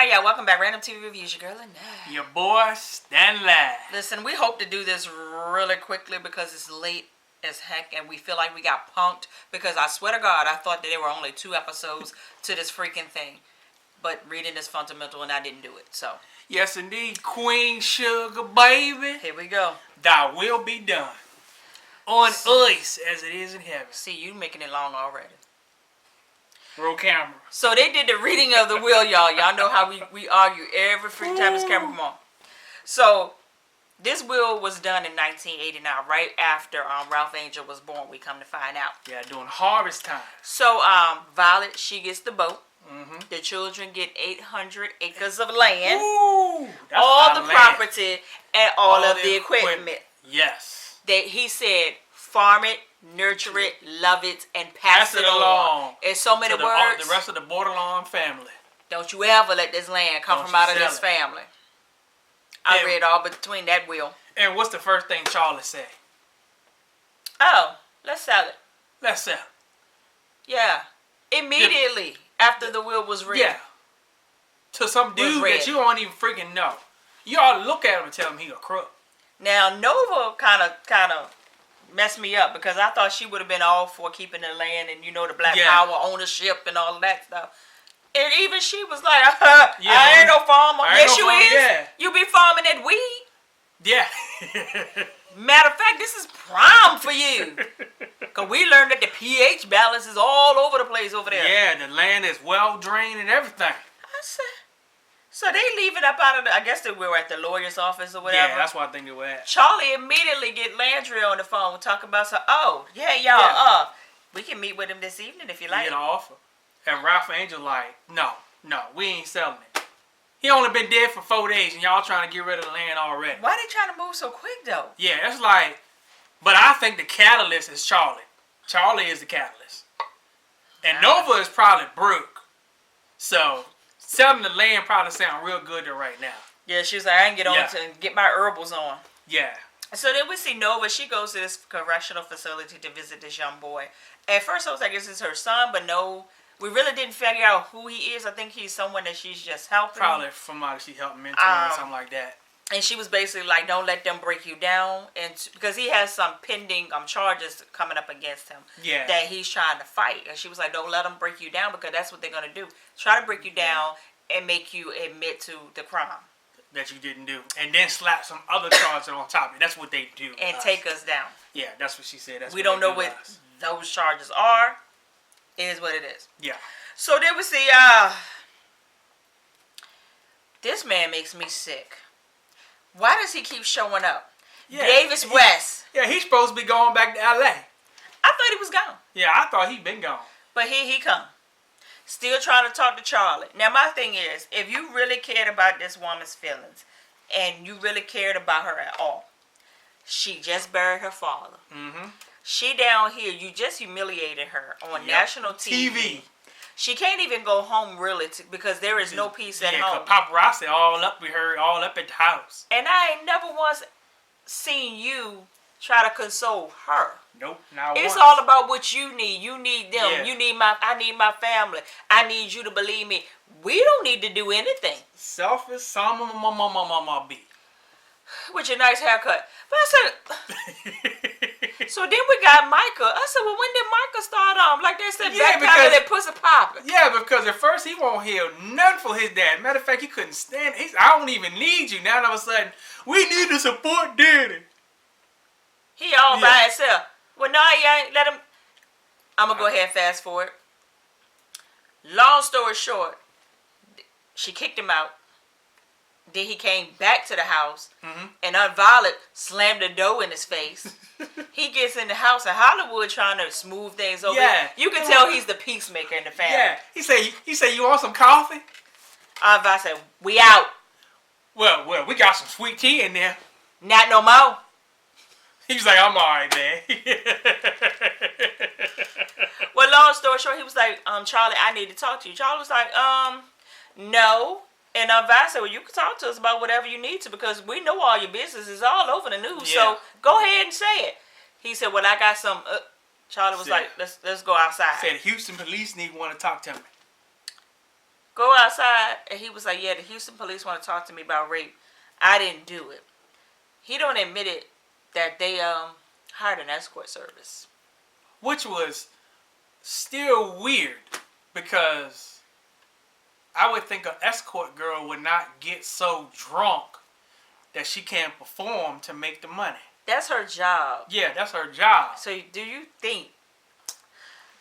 Alright, y'all, welcome back. Random TV Reviews, your girl Annette. Your boy, Stan Ladd. Listen, we hope to do this really quickly because it's late as heck and we feel like we got punked because I swear to God, I thought that there were only 2 episodes to this freaking thing. But reading is fundamental and I didn't do it, so. Yes, indeed. Queen Sugar, baby. Here we go. Thy will be done. On ice as it is in heaven. See, you making it long already. Roll camera. So they did the reading of the will, y'all. Y'all know how we argue every free time this camera come on. So this will was done in 1989, right after Ralph Angel was born. We come to find out. Yeah, during harvest time. So Violet, she gets the boat. Mm-hmm. The children get 800 acres of land. Ooh, that's all the land. property and all of the equipment. Yes. He said, farm it, nurture it, love it, and pass it along. In so many words. The rest of the Bordelon family. Don't you ever let this land come from out of this family. I read all between that will. And what's the first thing Charlie said? Oh, let's sell it. Let's sell it. Yeah. Immediately after the will was read. Yeah. To some dude that you don't even freaking know. You ought to look at him and tell him he a crook. Now, Nova kind of messed me up because I thought she would have been all for keeping the land and, the black power ownership and all of that stuff. And even she was like, I ain't no farmer. Yes, you is. Yeah. You be farming that weed. Yeah. Matter of fact, this is prime for you. Because we learned that the pH balance is all over the place over there. Yeah, the land is well drained and everything. I said, so they leave it up out of I guess they were at the lawyer's office or whatever. Yeah, that's what I think they were at. Charlie immediately get Landry on the phone talking about, we can meet with him this evening if you like. Get an offer. And Ralph Angel like, no, we ain't selling it. He only been dead for 4 days and y'all trying to get rid of the land already. Why they trying to move so quick though? Yeah, it's like, but I think the catalyst is Charlie. Charlie is the catalyst. And Nova is probably Brooke. So, selling the land probably sound real good to her right now. Yeah, she was like, I can get on to get my herbals on. Yeah. So then we see Nova. She goes to this correctional facility to visit this young boy. At first I was like, this is her son, but no. We really didn't figure out who he is. I think he's someone that she's just helping. Probably somebody she helped mentor or something like that. And she was basically like, don't let them break you down. And because he has some pending charges coming up against him that he's trying to fight. And she was like, don't let them break you down because that's what they're going to do. Try to break you down and make you admit to the crime. That you didn't do. And then slap some other charges on top of it. That's what they do. And take us down. Yeah, that's what she said. That's we don't know what those charges are. It is what it is. Yeah. So then we see, this man makes me sick. Why does he keep showing up? Yeah, Davis West. Yeah, he's supposed to be going back to L.A. I thought he was gone. Yeah, I thought he'd been gone. But here he come. Still trying to talk to Charlie. Now, my thing is, if you really cared about this woman's feelings, and you really cared about her at all, she just buried her father. Mm-hmm. She down here, you just humiliated her on national TV. She can't even go home really because there is no peace at home. Yeah, paparazzi all up with her, all up at the house. And I ain't never once seen you try to console her. Nope, not It's once. all about what you need. You need them. Yeah. You need I need my family. I need you to believe me. We don't need to do anything. Selfish, some mama be. With your nice haircut. But I said, so then we got Micah. I said, well, when did Micah start like they said, backpedal that pussy popping? Yeah, because at first he won't hear nothing for his dad. Matter of fact, he couldn't stand it. I don't even need you. Now all of a sudden, we need to support Daddy. He all by himself. Well, no, he ain't. Let him. I'm going to go ahead and fast forward. Long story short, she kicked him out. Then he came back to the house, and Aunt Violet slammed the door in his face. He gets in the house, and Hollywood trying to smooth things over. Yeah. You can tell he's the peacemaker in the family. Yeah. He said, you want some coffee? Aunt Violet said, we out. Well, we got some sweet tea in there. Not no more. He was like, I'm all right, man. Well, long story short, he was like, Charlie, I need to talk to you. Charlie was like, no. And Violet said, well, you can talk to us about whatever you need to because we know all your business is all over the news. Yeah. So go ahead and say it. He said, well, I got some. Charlie was like, let's go outside. Said Houston police want to talk to me. Go outside, and he was like, yeah, the Houston police want to talk to me about rape. I didn't do it. He don't admit it that they hired an escort service. Which was still weird because I would think an escort girl would not get so drunk that she can't perform to make the money. That's her job. Yeah, that's her job. So do you think?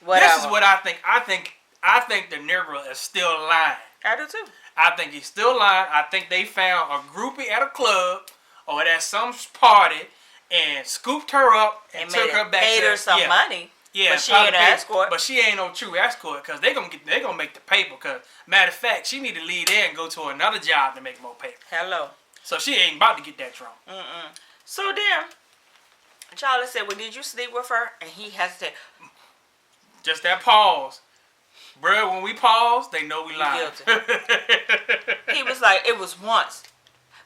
This is what I think. I think the Negro is still lying. I do too. I think he's still lying. I think they found a groupie at a club or at some party and scooped her up and took her back. Paid her some money. Yeah, but she ain't an escort. But she ain't no true escort because they gonna make the paper. Cause matter of fact, she need to leave there and go to another job to make more paper. Hello. So she ain't about to get that drunk. So then, Charlie said, "Well, did you sleep with her?" And he hesitated. Just that pause, bro. When we pause, they know we lying. He was like, "It was once."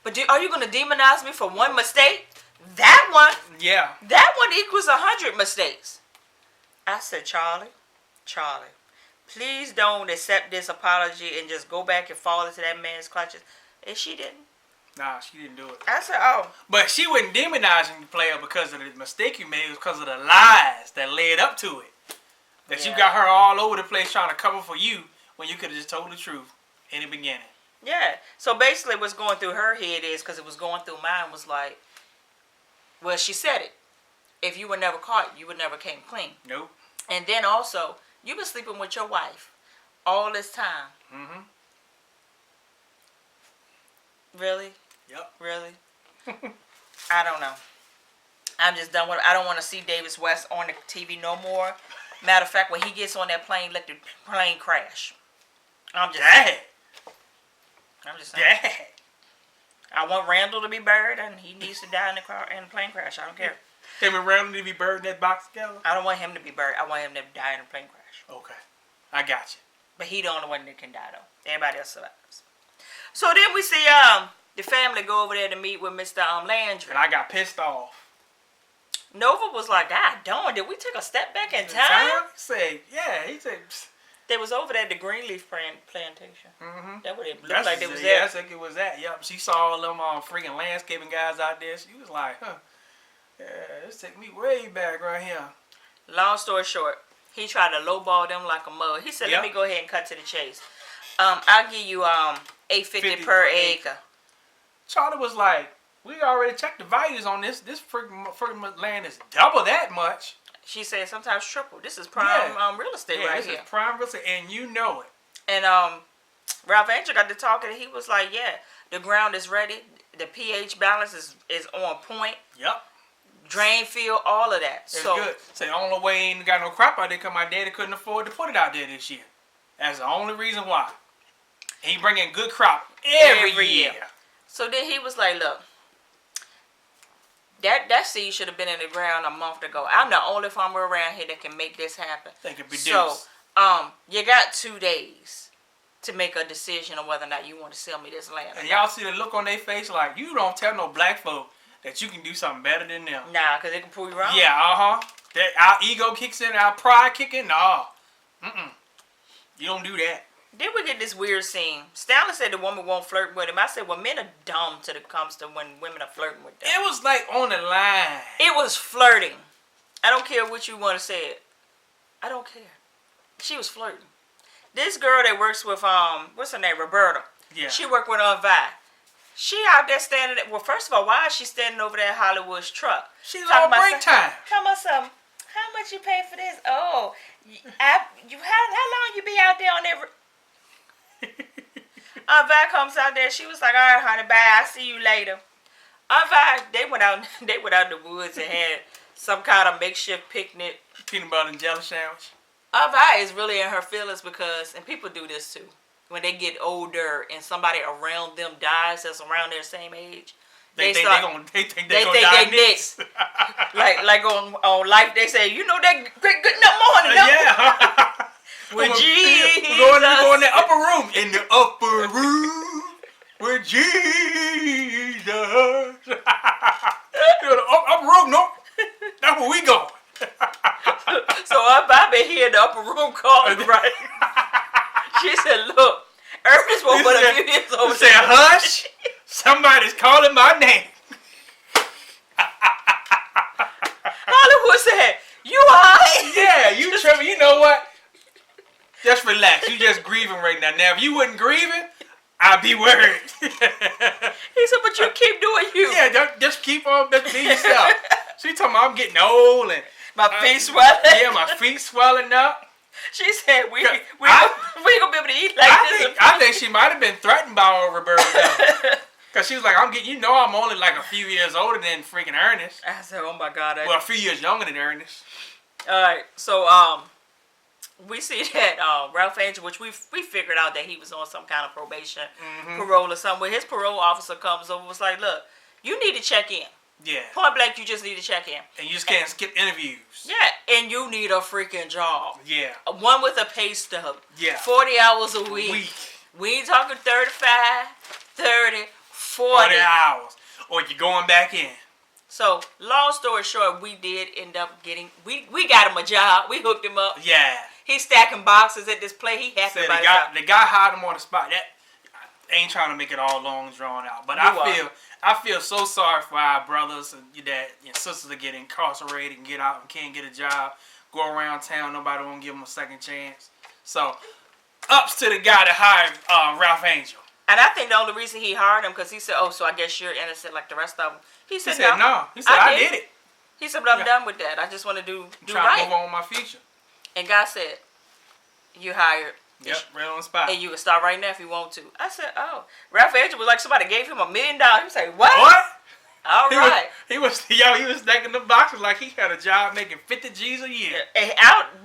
But are you gonna demonize me for one mistake? That one. Yeah. That one equals 100 mistakes. I said, Charlie, please don't accept this apology and just go back and fall into that man's clutches. And she didn't. Nah, she didn't do it. I said, oh. But she wasn't demonizing the player because of the mistake you made. It was because of the lies that led up to it. That you got her all over the place trying to cover for you when you could have just told the truth in the beginning. Yeah. So basically what's going through her head is, because it was going through mine, was like, well, she said it. If you were never caught, you would never came clean. Nope. And then also, you've been sleeping with your wife all this time. Mm-hmm. Really? Yep. Really? I don't know. I'm just done with it. I don't want to see Davis West on the TV no more. Matter of fact, when he gets on that plane, let the plane crash. I'm just saying. Dad. I want Randall to be buried, and he needs to die in the plane crash. I don't care. Him and Randall need to be buried in that box together? I don't want him to be buried. I want him to die in a plane crash. Okay. I got you. But he the only one that can die, though. Everybody else survives. So then we see the family go over there to meet with Mr. Landry. And I got pissed off. Nova was like, God darn, did we take a step back in time? He said, They was over there at the Greenleaf plantation. Mm-hmm. That what it looked like they was there. I think it was that. Yep. She saw all them freaking landscaping guys out there. She was like, huh. Yeah, this took me way back right here. Long story short, he tried to lowball them like a mug. He said, let me go ahead and cut to the chase. I'll give you $850 per acre. Charlie was like, we already checked the values on this. This freaking land is double that much. She said sometimes triple. This is prime real estate right here. This is prime real estate, and you know it. And Ralph Angel got to talking, and he was like, yeah, the ground is ready. The pH balance is on point. Yep. Drain field, all of that. It's good. So the only way ain't got no crop out there because my daddy couldn't afford to put it out there this year. That's the only reason why. He bringing good crop every year. So then he was like, look, that seed should have been in the ground a month ago. I'm the only farmer around here that can make this happen. They can produce. So, you got 2 days to make a decision on whether or not you want to sell me this land. And y'all see the look on their face like, you don't tell no black folk that you can do something better than them. Nah, because they can prove you wrong. Yeah, our ego kicks in, our pride kick in. Nah. You don't do that. Then we get this weird scene. Stanley said the woman won't flirt with him. I said, well, men are dumb when it comes to when women are flirting with them. It was like on the line. It was flirting. I don't care what you want to say it. I don't care. She was flirting. This girl that works with, what's her name, Roberta. Yeah. She worked with Vi. She out there standing well, first of all, why is she standing over there at Hollywood's truck? She's on break time. Tell me something. How much you pay for this? Oh, how long you be out there on every... Vi comes out there. She was like, all right, honey, bye. I'll see you later. Vi, they went out in the woods and had some kind of makeshift picnic. Peanut butter and jelly sandwich. Vi is really in her feelings because, and people do this too, when they get older and somebody around them dies that's around their same age, they think they're gonna die next. like on Life, they say, you know that great good morning. Yeah. With Jesus. We're going in the upper room. In the upper room with Jesus. Upper room, no. That's where we going. So I've been here in the upper room calling, right? She said, look, Ernest was but a few years He old. said, hush, somebody's calling my name. Hollywood said, you alright? Yeah, you tripping. You know what? Just relax. You just grieving right now. Now, if you wasn't grieving, I'd be worried. He said, but you keep doing you. Yeah, just keep on just be yourself. She told me I'm getting old and My feet swelling. yeah, my feet swelling up. She said, we ain't gonna be able to eat like this. I think she might have been threatened by Roberta. Because she was like, I'm only like a few years older than freaking Ernest. I said, oh my God. Well, a few years younger than Ernest. Alright, so we see that Ralph Angel, which we figured out that he was on some kind of probation, parole or something. When his parole officer comes over, was like, look, you need to check in. Yeah. Point blank, you just need to check in. And you just can't skip interviews. Yeah, and you need a freaking job. Yeah. One with a pay stub. Yeah. 40 hours a week. We ain't talking 35, 30, 40 hours. Or you're going back in. So, long story short, we did end up getting, we got him a job. We hooked him up. Yeah. He's stacking boxes at this place. He happy about it. The guy hired him on the spot. That I ain't trying to make it all long and drawn out. But I feel so sorry for our brothers and your sisters that get incarcerated and get out and can't get a job. Go around town, nobody won't give them a second chance. So, ups to the guy that hired Ralph Angel. And I think the only reason he hired him, because he said, oh, so I guess you're innocent like the rest of them. He said no. He said, I did it. He said, but I'm done with that. I just want to do trying right. to move on with my future. And God said, you hired. Yep, right on the spot. And you can start right now if you want to. I said, oh. Ralph Angel was like somebody gave him $1 million. He was like, what? What? All right. He was stacking the boxes like he had a job making 50 G's a year. And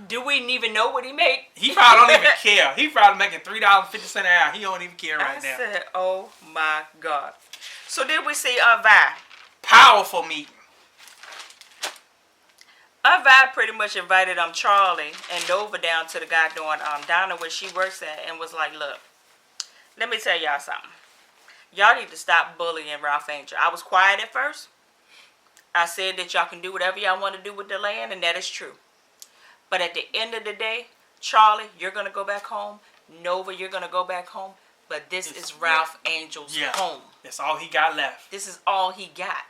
do we even know what he made? He probably don't even care. He probably making $3.50 an hour. He don't even care right now. I said, oh my God. So did we see Vi? Powerful meeting. Vi pretty much invited Charlie and Nova down to the guy doing Donna where she works at and was like, look, let me tell y'all something. Y'all need to stop bullying Ralph Angel. I was quiet at first. I said that y'all can do whatever y'all want to do with the land, and that is true. But at the end of the day, Charlie, you're going to go back home. Nova, you're going to go back home. But this is Ralph Angel's home. That's all he got left. This is all he got.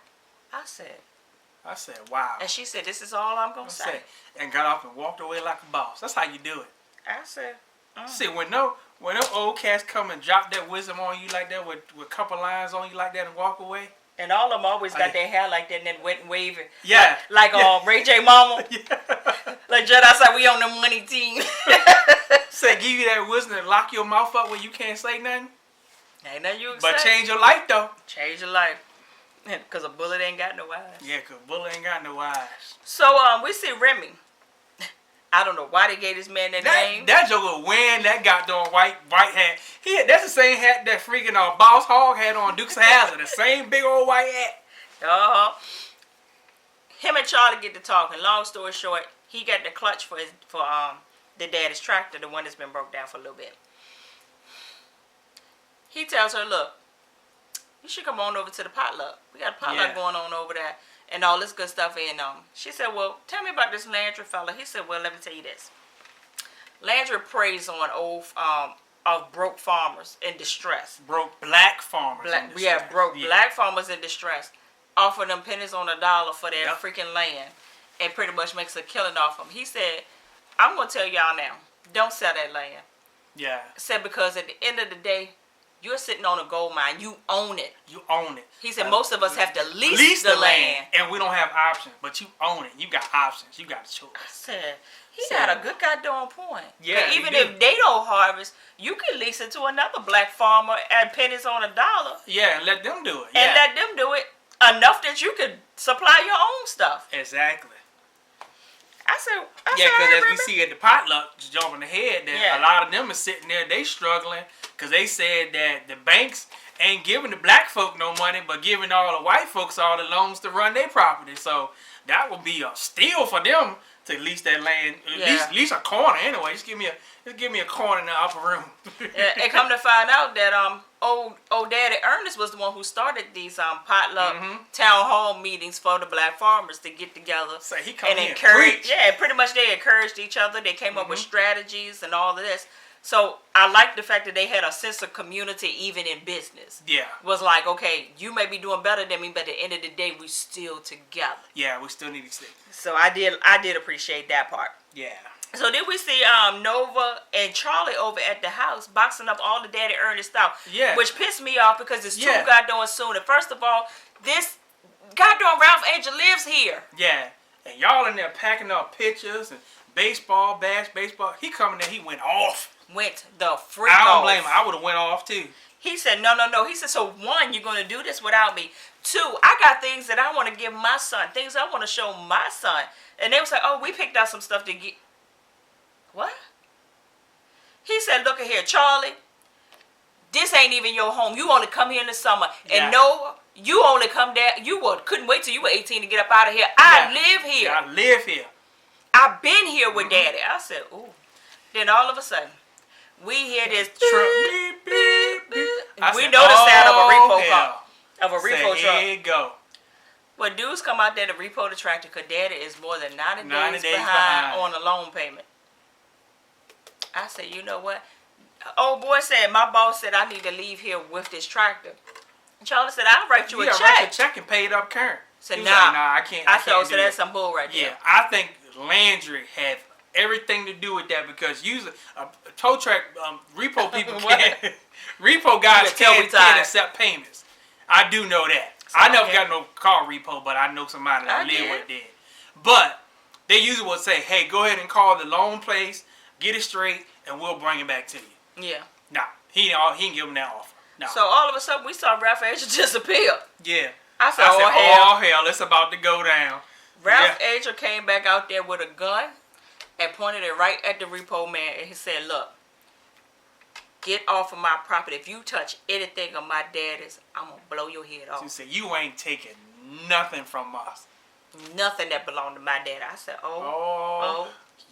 I said, wow. and she said, this is all I'm going to say. And got off and walked away like a boss. That's how you do it. I said, See, when them old cats come and drop that wisdom on you like that with a couple lines on you like that and walk away. And all of them always got their hair like that and then wet and waving. Yeah. Like Ray J Mama. Yeah. Like Jedi said, we on the money team. Say, give you that wisdom and lock your mouth up where you can't say nothing. Ain't nothing you can But say. change your life, though. Change your life. Because a bullet ain't got no eyes. Yeah, because bullet ain't got no eyes. So, we see Remy. I don't know why they gave this man that name. That joker wearing that goddamn white hat. That's the same hat that freaking Boss Hogg had on Dukes of Hazzard. The same big old white hat. Him and Charlie get to talking. Long story short, he got the clutch for the daddy's tractor, the one that's been broke down for a little bit. He tells her, look, you should come on over to the potluck. We got a potluck going on over there. And all this good stuff. And she said, well, tell me about this Landry fella. He said, well, let me tell you this. Landry preys on of broke farmers in distress. Broke black farmers in distress. Yeah, broke black farmers in distress. Offer them pennies on a dollar for their freaking land. And pretty much makes a killing off them. He said, I'm going to tell y'all now, don't sell that land. Yeah. Said because at the end of the day, you're sitting on a gold mine. You own it. You own it. He said most of us have to lease the land. And we don't have options. But you own it. You got options. You got a choice. I said, he got a good goddamn point. Yeah. Even if they don't harvest, you can lease it to another black farmer at pennies on a dollar. Yeah, and let them do it. And let them do it enough that you could supply your own stuff. Exactly. I said, because as we see at the potluck, just jumping ahead, that a lot of them are sitting there, they struggling because they said that the banks ain't giving the black folk no money, but giving all the white folks all the loans to run their property. So that would be a steal for them to lease that land, at least a corner anyway. Just give me a corner in the upper room. And come to find out that old daddy Ernest was the one who started these potluck town hall meetings for the black farmers to get together so he and encourage. Yeah, pretty much they encouraged each other. They came up with strategies and all of this. So I like the fact that they had a sense of community even in business. Yeah. Was like, okay, you may be doing better than me, but at the end of the day, we still together. Yeah, we still need to stay. So I did appreciate that part. Yeah. So then we see Nova and Charlie over at the house boxing up all the Daddy Ernest out. Yeah. Which pissed me off because it's too Yeah. goddamn soon. And first of all, this goddamn Ralph Angel lives here. Yeah. And y'all in there packing up pictures and baseball bats, baseball. He coming there, he went off. Went the freak I don't off. blame him. I would have went off too. He said, no. He said, so one, you're going to do this without me. Two, I got things that I want to give my son. Things I want to show my son. And they was like, oh, we picked out some stuff to get. What? He said, look at here, Charlie. This ain't even your home. You only come here in the summer. Yeah. And no, you only come there. Couldn't wait till you were 18 to get up out of here. I live here. Yeah, I live here. I've been here with Daddy. I said, ooh. Then all of a sudden, we hear this truck. Beep, beep, beep. I We said, know the sound of a repo hell. car. Of a repo Say, truck. here you go. Well, dudes come out there to repo the tractor because Daddy is more than 90 days days behind behind. on a loan payment. I said, you know what? Old boy said, my boss said I need to leave here with this tractor. And Charlie said, I'll write you a Write check. a check and pay it up current. Said, He nah. was like, nah, I can't. I said, oh, can't so do that's that. some bull right there. Yeah, I think Landry had everything to do with that because usually a tow truck repo people can't. Repo guys can't accept payments. I do know that. I never got no car repo, but I know somebody that live with did. But they usually will say, hey, go ahead and call the loan place, get it straight, and we'll bring it back to you. Yeah. Nah, he didn't give them that offer. No. So all of a sudden, we saw Ralph Angel disappear. Yeah. I said, oh, hell. It's about to go down. Ralph Angel came back out there with a gun and pointed it right at the repo man. And he said, look, get off of my property. If you touch anything of my daddy's, I'm going to blow your head off. She said, you ain't taking nothing from us. Nothing that belonged to my daddy. I said, Oh.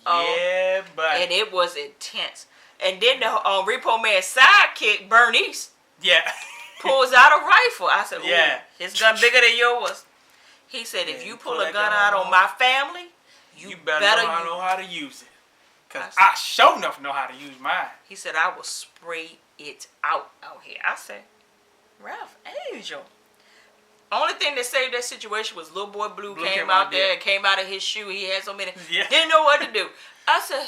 Yeah, but. And it was intense. And then the repo man's sidekick, Bernice, Yeah. pulls out a rifle. I said, ooh, Yeah. his gun bigger than yours. He said, if you pull a gun out on my family, you better know how to use it. Because I sure enough know how to use mine. He said, I will spray it out here. I said, Ralph Angel. Only thing that saved that situation was little boy Blue came out there and came out of his shoe. He had so many. Yeah. Didn't know what to do. I said,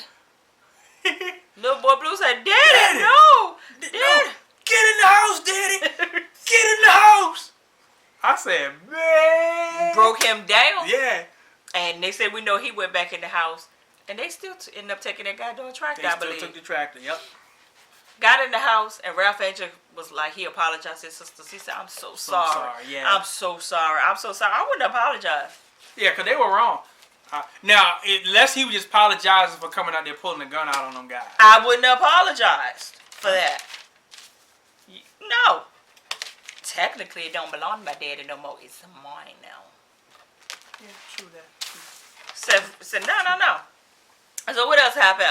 little boy Blue said, Daddy, no. Daddy. No. Get in the house, Daddy. Get in the house. I said, man. Broke him down. Yeah. And they said, we know he went back in the house. And they still ended up taking that goddamn tractor, I believe. They still took the tractor, yep. Got in the house, and Ralph Angel was like, he apologized to his sisters. He said, I'm so sorry. Yeah. I'm so sorry. I'm so sorry. I wouldn't apologize. Yeah, because they were wrong. Now, unless he was just apologizing for coming out there pulling the gun out on them guys. I wouldn't apologize for that. No. Technically, it don't belong to my daddy no more. It's mine now. Yeah, true that. Said, no. So what else happened?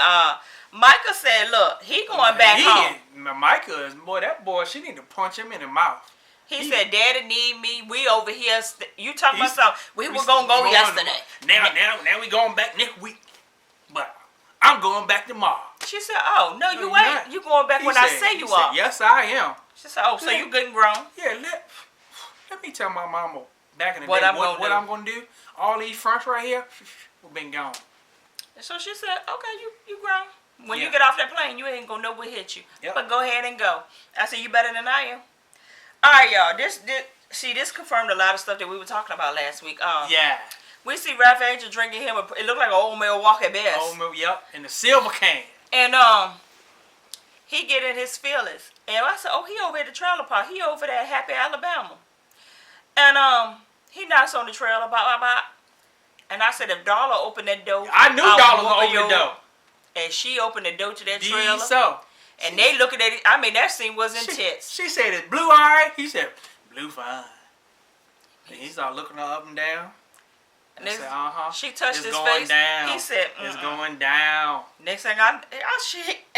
Micah said, look, he going back home. Micah is, boy, that boy, she need to punch him in the mouth. He said, Daddy need me. We over here. You talking about something. We were going to go yesterday. Now we going back next week. But I'm going back tomorrow. She said, oh, no, you ain't. You going back when I say you are. Yes, I am. She said, oh, so you good and grown? Yeah, let me tell my mama back in the What day I'm I'm going to do. All these fronts right here, we've been gone. And so she said, okay, you grown. When you get off that plane, you ain't going to know what hit you. Yep. But go ahead and go. I said, you better than I am. All right, y'all. This confirmed a lot of stuff that we were talking about last week. Yeah. We see Ralph Angel drinking him. It looked like an old Milwaukee Best. Old milk, yep. In the silver can. And he get in his feelings. And I said, oh, he over at the trailer park. He over there at Happy Alabama. And he knocks on the trailer, and I said, if Darla opened that door, I knew Darla was open the door. And she opened the door to that trailer. So. And they looking at it. I mean, that scene was intense. She said, is Blue alright? He said, Blue fine. And he started looking her up and down. And I said, she touched it's his going face. Down. He said, it's going down. Next thing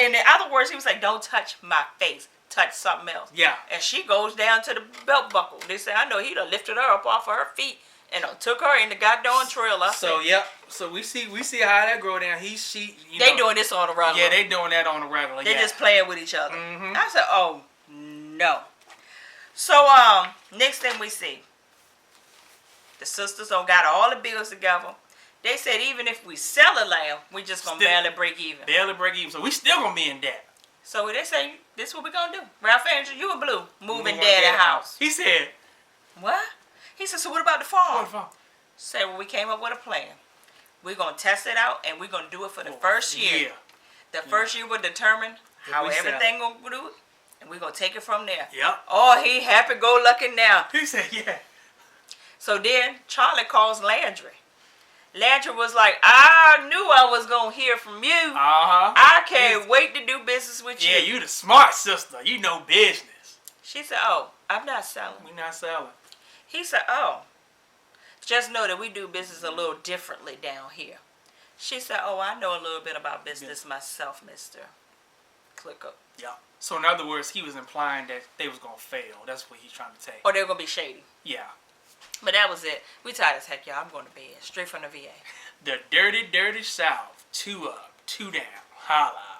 in other words, he was like, don't touch my face. Touch something else. Yeah. And she goes down to the belt buckle. They say, I know he'd have lifted her up off of her feet and took her in the goddamn trailer. So yep. So we see how that grow down. They doing this on the regular. Yeah, they doing that on the regular. They just playing with each other. Mm-hmm. I said, oh no. So next thing we see, the sisters got all the bills together. They said even if we sell a lamb, we just gonna barely break even. Barely break even. So we still gonna be in debt. So they say this is what we gonna do. Ralph Andrew, you and Blue moving daddy house. He said, what? He said, so what about the farm? what the fuck? Say, well, we came up with a plan. We're going to test it out, and we're going to do it for the first year. Yeah. The first year will determine how we everything going to do it, and we're going to take it from there. Yep. Oh, he happy-go-lucky now. He said, yeah. So then Charlie calls Landry. Landry was like, I knew I was going to hear from you. Uh-huh. I can't wait to do business with you. Yeah, you the smart sister. You know business. She said, oh, I'm not selling. We not selling. He said, oh, just know that we do business a little differently down here. She said, oh, I know a little bit about business myself, Mr. Clicker. Yeah. So in other words, he was implying that they was going to fail. That's what he's trying to say. Or they were going to be shady. Yeah. But that was it. We tired as heck, y'all. I'm going to bed. Straight from the VA. The dirty, dirty South. 2 up, 2 down. Holla.